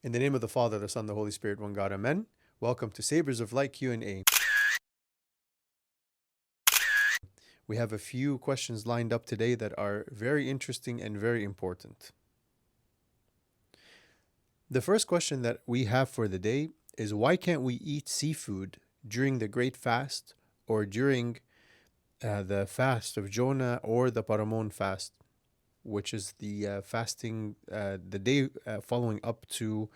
In the name of the Father, the Son, the Holy Spirit, one God, Amen. Welcome to Sabers of Light Q&A. We have a few questions lined up today that are very interesting and very important. The first question that we have for the day is, why can't we eat seafood during the Great Fast or during the fast of Jonah or the Paramon Fast, which is the fasting, the day following up to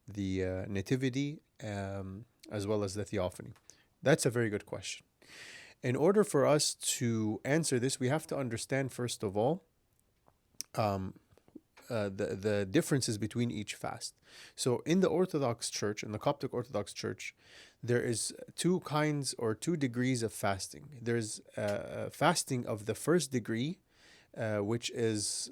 the Nativity, as well as the Theophany? That's a very good question. In order for us to answer this, we have to understand, first of all, the differences between each fast. So in the Orthodox Church, in the Coptic Orthodox Church, there is two kinds or two degrees of fasting. There's fasting of the first degree, which is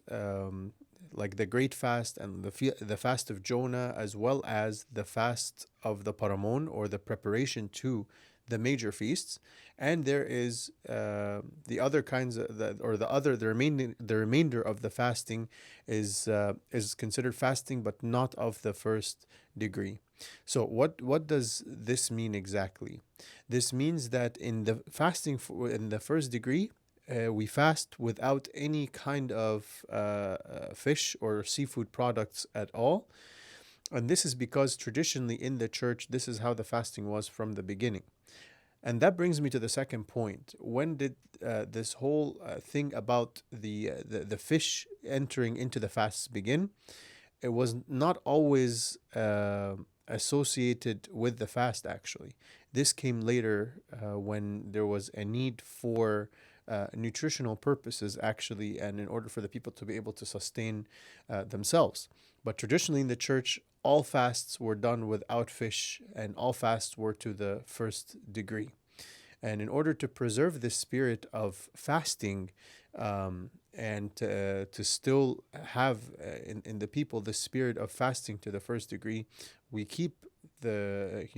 like the Great Fast and the fast of Jonah, as well as the fast of the Paramon, or the preparation to the major feasts. And there is the other kinds of the remainder of the fasting is considered fasting, but not of the first degree. So what does this mean exactly? This means that in the fasting in the first degree, we fast without any kind of fish or seafood products at all. And this is because traditionally in the church, this is how the fasting was from the beginning. And that brings me to the second point. When did this whole thing about the fish entering into the fasts begin? It was not always associated with the fast, actually. This came later when there was a need for nutritional purposes, actually, and in order for the people to be able to sustain themselves. But traditionally in the church, all fasts were done without fish, and all fasts were to the first degree. And in order to preserve this spirit of fasting, and to still have in the people the spirit of fasting to the first degree, we keep the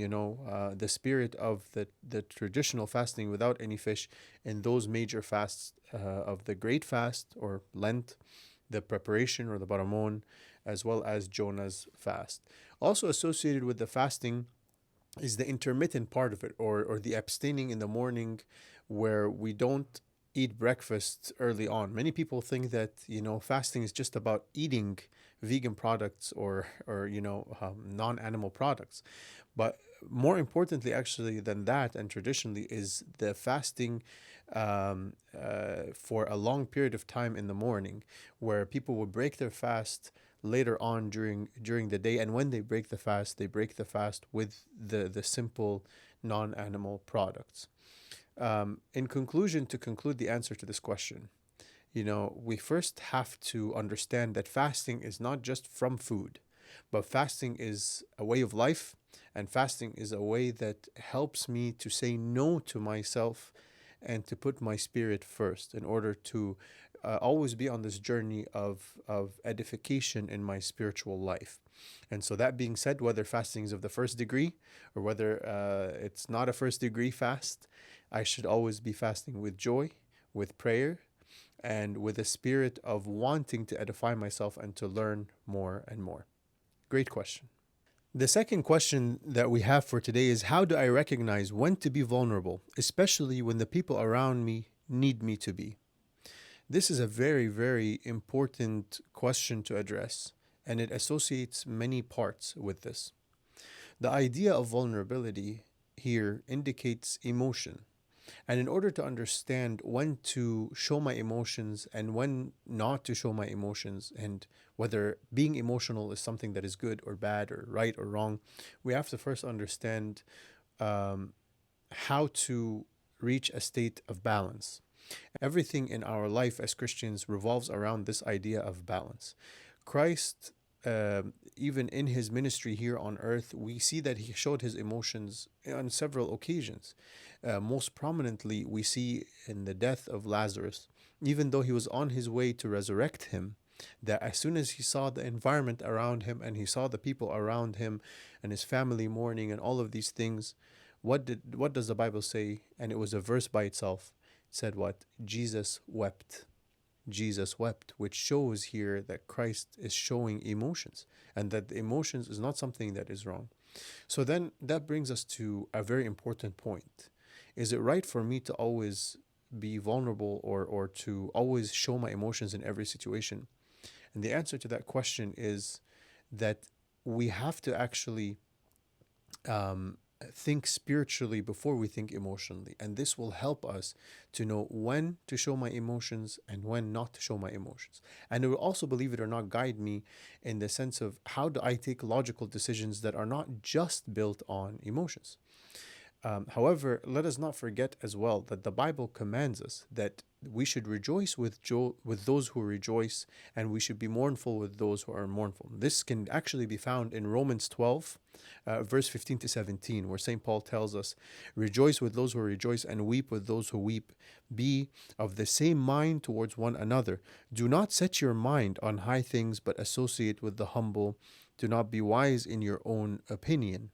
spirit of the traditional fasting without any fish in those major fasts of the Great Fast or Lent, the preparation or the Baramon, as well as Jonah's fast. Also associated with the fasting is the intermittent part of it, or the abstaining in the morning, where we don't eat breakfast early on. Many people think that fasting is just about eating vegan products or non-animal products, but more importantly, actually, than that, and traditionally, is the fasting for a long period of time in the morning, where people will break their fast later on during the day. And when they break the fast, they break the fast with the simple non-animal products. In conclusion, to conclude the answer to this question, we first have to understand that fasting is not just from food, but fasting is a way of life, and fasting is a way that helps me to say no to myself and to put my spirit first, in order to always be on this journey of edification in my spiritual life. And so, that being said, whether fasting is of the first degree or whether it's not a first degree fast, I should always be fasting with joy, with prayer, and with a spirit of wanting to edify myself and to learn more and more. Great question. The second question that we have for today is, how do I recognize when to be vulnerable, especially when the people around me need me to be? This is a very, very important question to address, and it associates many parts with this. The idea of vulnerability here indicates emotion. And in order to understand when to show my emotions and when not to show my emotions, and whether being emotional is something that is good or bad or right or wrong, we have to first understand how to reach a state of balance. Everything in our life as Christians revolves around this idea of balance. Christ, even in his ministry here on earth, we see that he showed his emotions on several occasions. Most prominently, we see in the death of Lazarus. Even though he was on his way to resurrect him, that as soon as he saw the environment around him and he saw the people around him and his family mourning and all of these things, what does the Bible say? And it was a verse by itself. It said what? Jesus wept. Jesus wept, which shows here that Christ is showing emotions, and that the emotions is not something that is wrong. So then that brings us to a very important point. Is it right for me to always be vulnerable, or to always show my emotions in every situation? And the answer to that question is that we have to actually think spiritually before we think emotionally. And this will help us to know when to show my emotions and when not to show my emotions. And it will also, believe it or not, guide me in the sense of how do I take logical decisions that are not just built on emotions. However, let us not forget as well that the Bible commands us that we should rejoice with those who rejoice, and we should be mournful with those who are mournful. This can actually be found in Romans 12, verse 15 to 17, where St. Paul tells us, "Rejoice with those who rejoice, and weep with those who weep. Be of the same mind towards one another. Do not set your mind on high things, but associate with the humble. Do not be wise in your own opinion.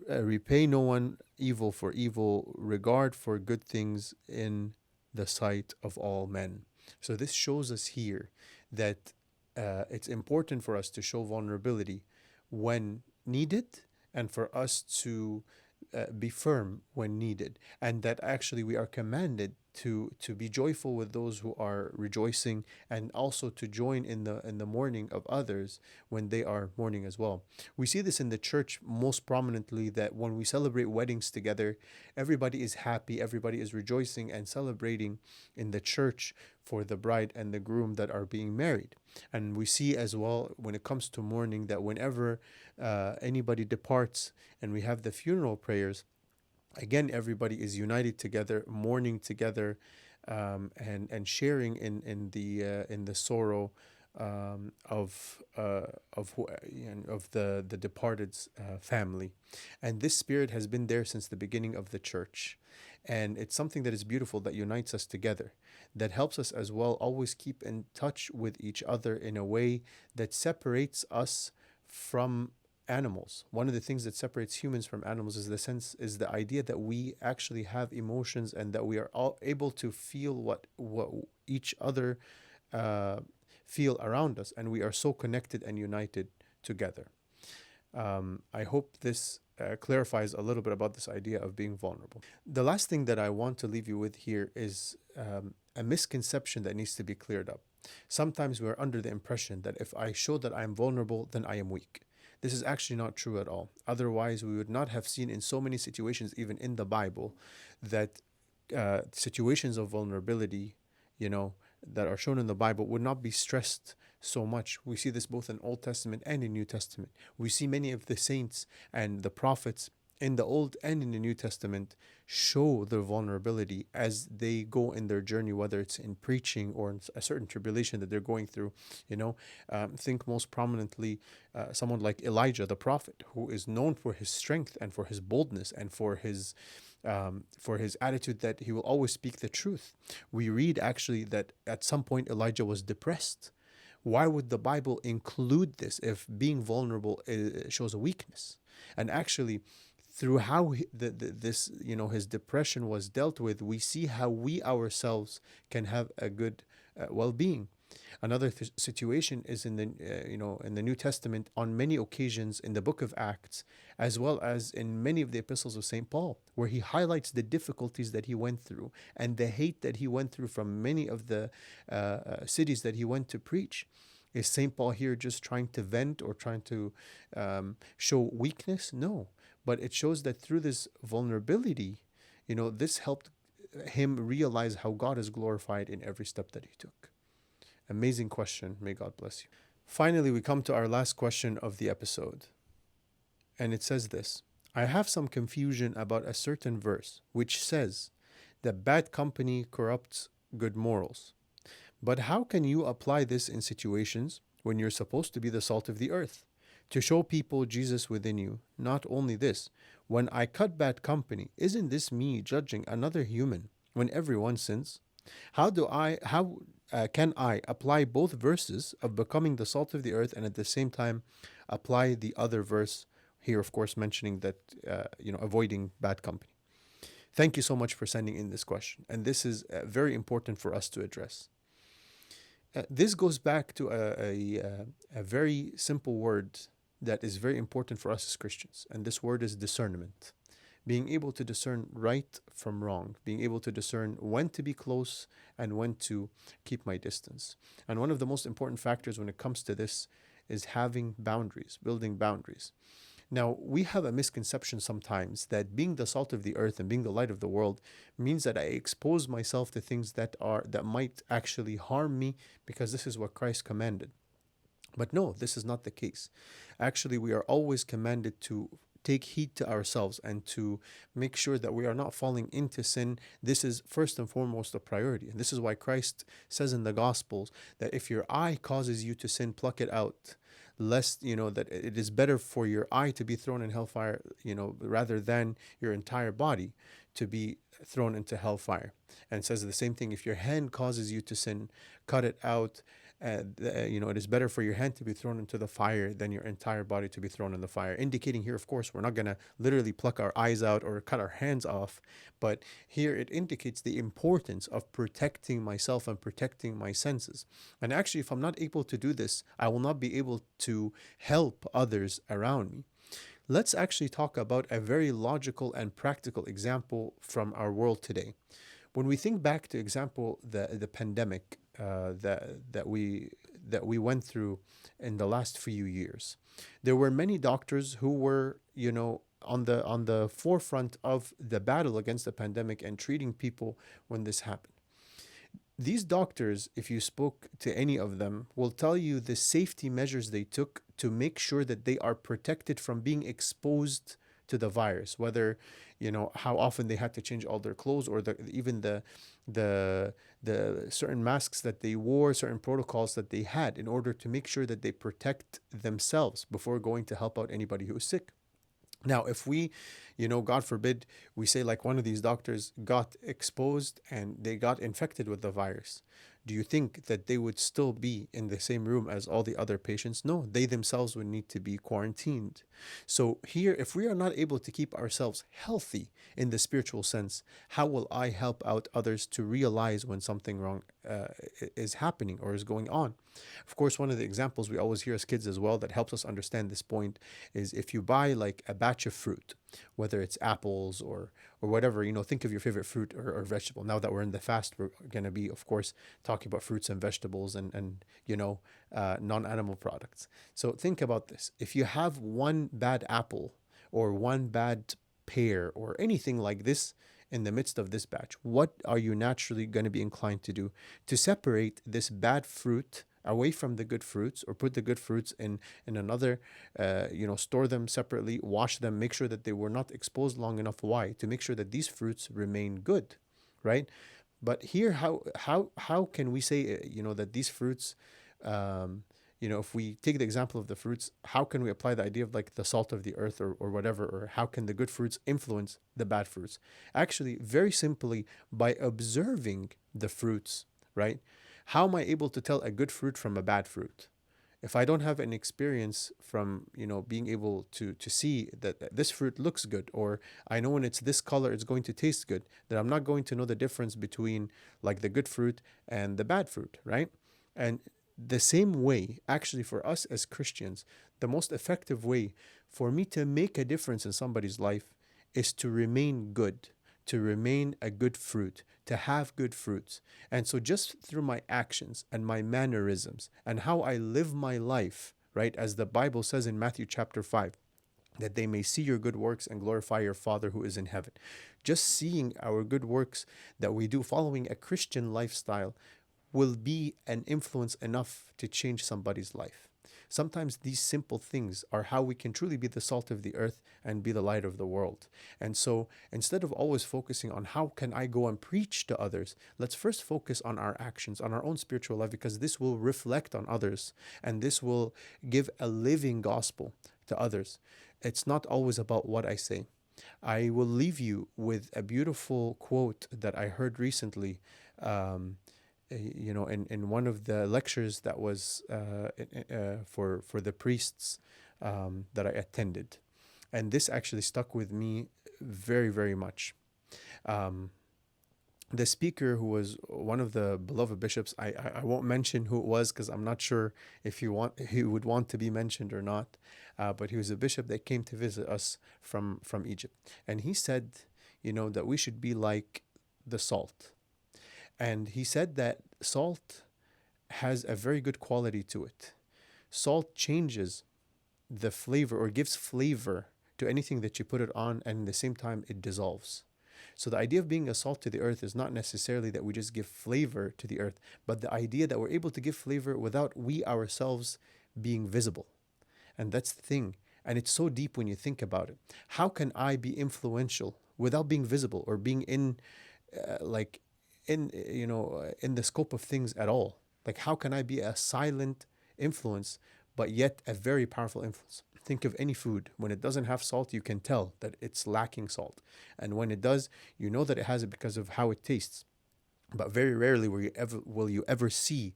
Repay no one evil for evil, regard for good things in the sight of all men." So this shows us here that it's important for us to show vulnerability when needed, and for us to be firm when needed, and that actually we are commanded to be joyful with those who are rejoicing, and also to join in the mourning of others when they are mourning as well. We see this in the church most prominently, that when we celebrate weddings together, everybody is happy, everybody is rejoicing and celebrating in the church for the bride and the groom that are being married. And we see as well, when it comes to mourning, that whenever anybody departs and we have the funeral prayers, again, everybody is united together, mourning together, and sharing in the sorrow of the departed's family. And this spirit has been there since the beginning of the church, and it's something that is beautiful, that unites us together, that helps us as well always keep in touch with each other in a way that separates us from animals. One of the things that separates humans from animals is the idea that we actually have emotions, and that we are all able to feel what each other uh, feel around us, and we are so connected and united together. I hope this clarifies a little bit about this idea of being vulnerable. The last thing that I want to leave you with here is a misconception that needs to be cleared up. Sometimes we're under the impression that if I show that I am vulnerable, then I am weak. This is actually not true at all. Otherwise, we would not have seen in so many situations, even in the Bible, that situations of vulnerability, that are shown in the Bible would not be stressed so much. We see this both in Old Testament and in New Testament. We see many of the saints and the prophets in the Old and in the New Testament show their vulnerability as they go in their journey, whether it's in preaching or in a certain tribulation that they're going through. Think most prominently someone like Elijah, the prophet, who is known for his strength and for his boldness and for his attitude that he will always speak the truth. We read actually that at some point Elijah was depressed. Why would the Bible include this if being vulnerable shows a weakness? And actually, through how his depression was dealt with, we see how we ourselves can have a good well-being. Another situation is in the New Testament, on many occasions in the book of Acts, as well as in many of the epistles of St. Paul, where he highlights the difficulties that he went through and the hate that he went through from many of the cities that he went to preach. Is St. Paul here just trying to vent or trying to show weakness? No, but it shows that through this vulnerability, this helped him realize how God is glorified in every step that he took. Amazing question. May God bless you. Finally, we come to our last question of the episode. And it says this: I have some confusion about a certain verse which says that bad company corrupts good morals. But how can you apply this in situations when you're supposed to be the salt of the earth, to show people Jesus within you? Not only this, when I cut bad company, isn't this me judging another human when everyone sins? How can I apply both verses of becoming the salt of the earth and at the same time apply the other verse here, of course, mentioning that, avoiding bad company? Thank you so much for sending in this question. And this is very important for us to address. This goes back to a very simple word that is very important for us as Christians, and this word is discernment. Being able to discern right from wrong, being able to discern when to be close and when to keep my distance. And one of the most important factors when it comes to this is having boundaries, building boundaries. Now, we have a misconception sometimes that being the salt of the earth and being the light of the world means that I expose myself to things that might actually harm me because this is what Christ commanded. But no, this is not the case. Actually, we are always commanded to take heed to ourselves and to make sure that we are not falling into sin. This is first and foremost a priority. And this is why Christ says in the Gospels that if your eye causes you to sin, pluck it out. Lest, that it is better for your eye to be thrown in hellfire, rather than your entire body to be thrown into hellfire. And says the same thing, if your hand causes you to sin, cut it out. It is better for your hand to be thrown into the fire than your entire body to be thrown in the fire. Indicating here, of course, we're not going to literally pluck our eyes out or cut our hands off, but here it indicates the importance of protecting myself and protecting my senses. And actually, if I'm not able to do this, I will not be able to help others around me. Let's actually talk about a very logical and practical example from our world today. When we think back to example the pandemic that we went through in the last few years, there were many doctors who were on the forefront of the battle against the pandemic and treating people when this happened. These doctors, if you spoke to any of them, will tell you the safety measures they took to make sure that they are protected from being exposed to the virus, whether how often they had to change all their clothes, or even the certain masks that they wore, certain protocols that they had in order to make sure that they protect themselves before going to help out anybody who is sick. Now, if we, God forbid, we say like one of these doctors got exposed and they got infected with the virus, do you think that they would still be in the same room as all the other patients? No, they themselves would need to be quarantined. So here, if we are not able to keep ourselves healthy in the spiritual sense, how will I help out others to realize when something wrong is happening or is going on? Of course, one of the examples we always hear as kids as well that helps us understand this point is if you buy like a batch of fruit, whether it's apples or whatever, think of your favorite fruit or vegetable. Now that we're in the fast, we're going to be, of course, talking about fruits and vegetables and non-animal products. So think about this. If you have one bad apple or one bad pear or anything like this in the midst of this batch, what are you naturally going to be inclined to do to separate this bad fruit away from the good fruits, or put the good fruits in another, store them separately, wash them, make sure that they were not exposed long enough? Why? To make sure that these fruits remain good, right? But here, how can we say that these fruits, if we take the example of the fruits, how can we apply the idea of like the salt of the earth or whatever, or how can the good fruits influence the bad fruits? Actually, very simply, by observing the fruits, right? How am I able to tell a good fruit from a bad fruit? If I don't have an experience from, being able to see that this fruit looks good, or I know when it's this color, it's going to taste good, then I'm not going to know the difference between like the good fruit and the bad fruit, right? And the same way, actually, for us as Christians, the most effective way for me to make a difference in somebody's life is to remain good, to remain a good fruit, to have good fruits. And so just through my actions and my mannerisms and how I live my life, right, as the Bible says in Matthew chapter 5, that they may see your good works and glorify your Father who is in heaven. Just seeing our good works that we do, following a Christian lifestyle, will be an influence enough to change somebody's life. Sometimes these simple things are how we can truly be the salt of the earth and be the light of the world. And so instead of always focusing on how can I go and preach to others, let's first focus on our actions, on our own spiritual life, because this will reflect on others and this will give a living gospel to others. It's not always about what I say. I will leave you with a beautiful quote that I heard recently. In one of the lectures that was for the priests that I attended, and this actually stuck with me very, very much. the speaker, who was one of the beloved bishops, I won't mention who it was because I'm not sure if he would want to be mentioned or not, but he was a bishop that came to visit us from Egypt, and he said, that we should be like the salt, and he said that salt has a very good quality to it. Salt changes the flavor, or gives flavor to anything that you put it on, and at the same time it dissolves. So the idea of being a salt to the earth is not necessarily that we just give flavor to the earth, but the idea that we're able to give flavor without we ourselves being visible. And that's the thing. And it's so deep when you think about it. How can I be influential without being visible, or being in, like, in the scope of things at all? Like, how can I be a silent influence, but yet a very powerful influence? Think of any food. When it doesn't have salt, you can tell that it's lacking salt. And when it does, you know that it has it because of how it tastes. But very rarely will you ever see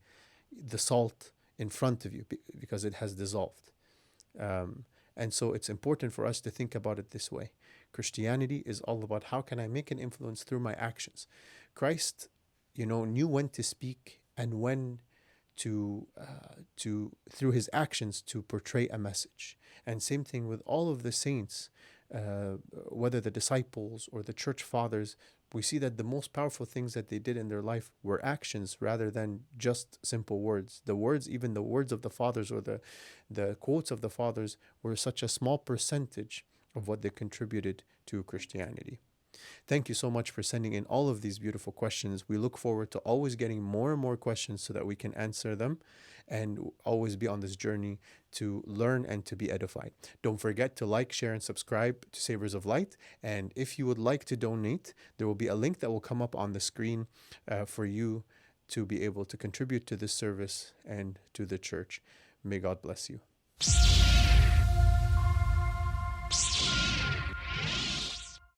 the salt in front of you, because it has dissolved. Um, and so it's important for us to think about it this way. Christianity is all about, how can I make an influence through my actions? Christ, knew when to speak and when to through his actions to portray a message. And same thing with all of the saints, whether the disciples or the church fathers. We see that the most powerful things that they did in their life were actions rather than just simple words. The words, even the words of the fathers, or the quotes of the fathers, were such a small percentage of what they contributed to Christianity. Thank you so much for sending in all of these beautiful questions. We look forward to always getting more and more questions so that we can answer them, and always be on this journey to learn and to be edified. Don't forget to like, share, and subscribe to Savors of Light. And if you would like to donate, there will be a link that will come up on the screen for you to be able to contribute to this service and to the church. May God bless you.